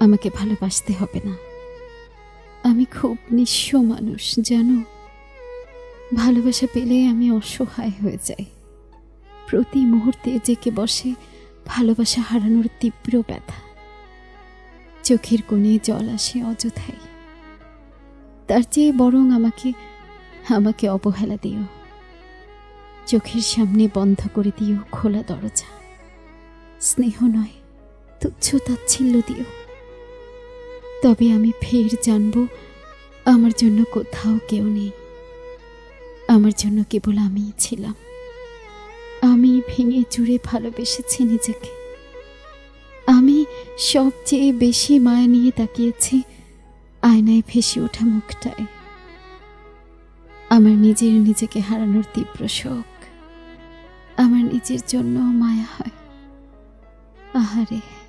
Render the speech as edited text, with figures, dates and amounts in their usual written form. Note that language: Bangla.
আমাকে ভালোবাসতে হবে না। আমি খুব নিঃস্ব মানুষ জানো। ভালোবাসা পেলে আমি অসহায় হয়ে যাই। প্রতি মুহূর্তে জেকে বসে ভালোবাসা হারানোর তীব্র ব্যথা। চোখের কোণে জল আসে অযথাই। তার চেয়ে বরং আমাকে অবহেলা দিও। চোখের সামনে বন্ধ করে দিও খোলা দরজা। স্নেহ নয়, তুচ্ছ তাচ্ছিল্য দিও। তবে আমি ফের জানব আমার জন্য কোথাও কেউ নেই। আমার জন্য কেবল আমিই ছিলাম। আমি ভেঙে চুরে ভালোবেসেছি নিজেকে। আমি সবচেয়ে বেশি মায়া নিয়ে তাকিয়েছি আয়নায় ভেসে ওঠা মুখটায়। আমার নিজেকে হারানোর তীব্র শোক। আমার নিজের জন্য মায়া হয়। আহারে।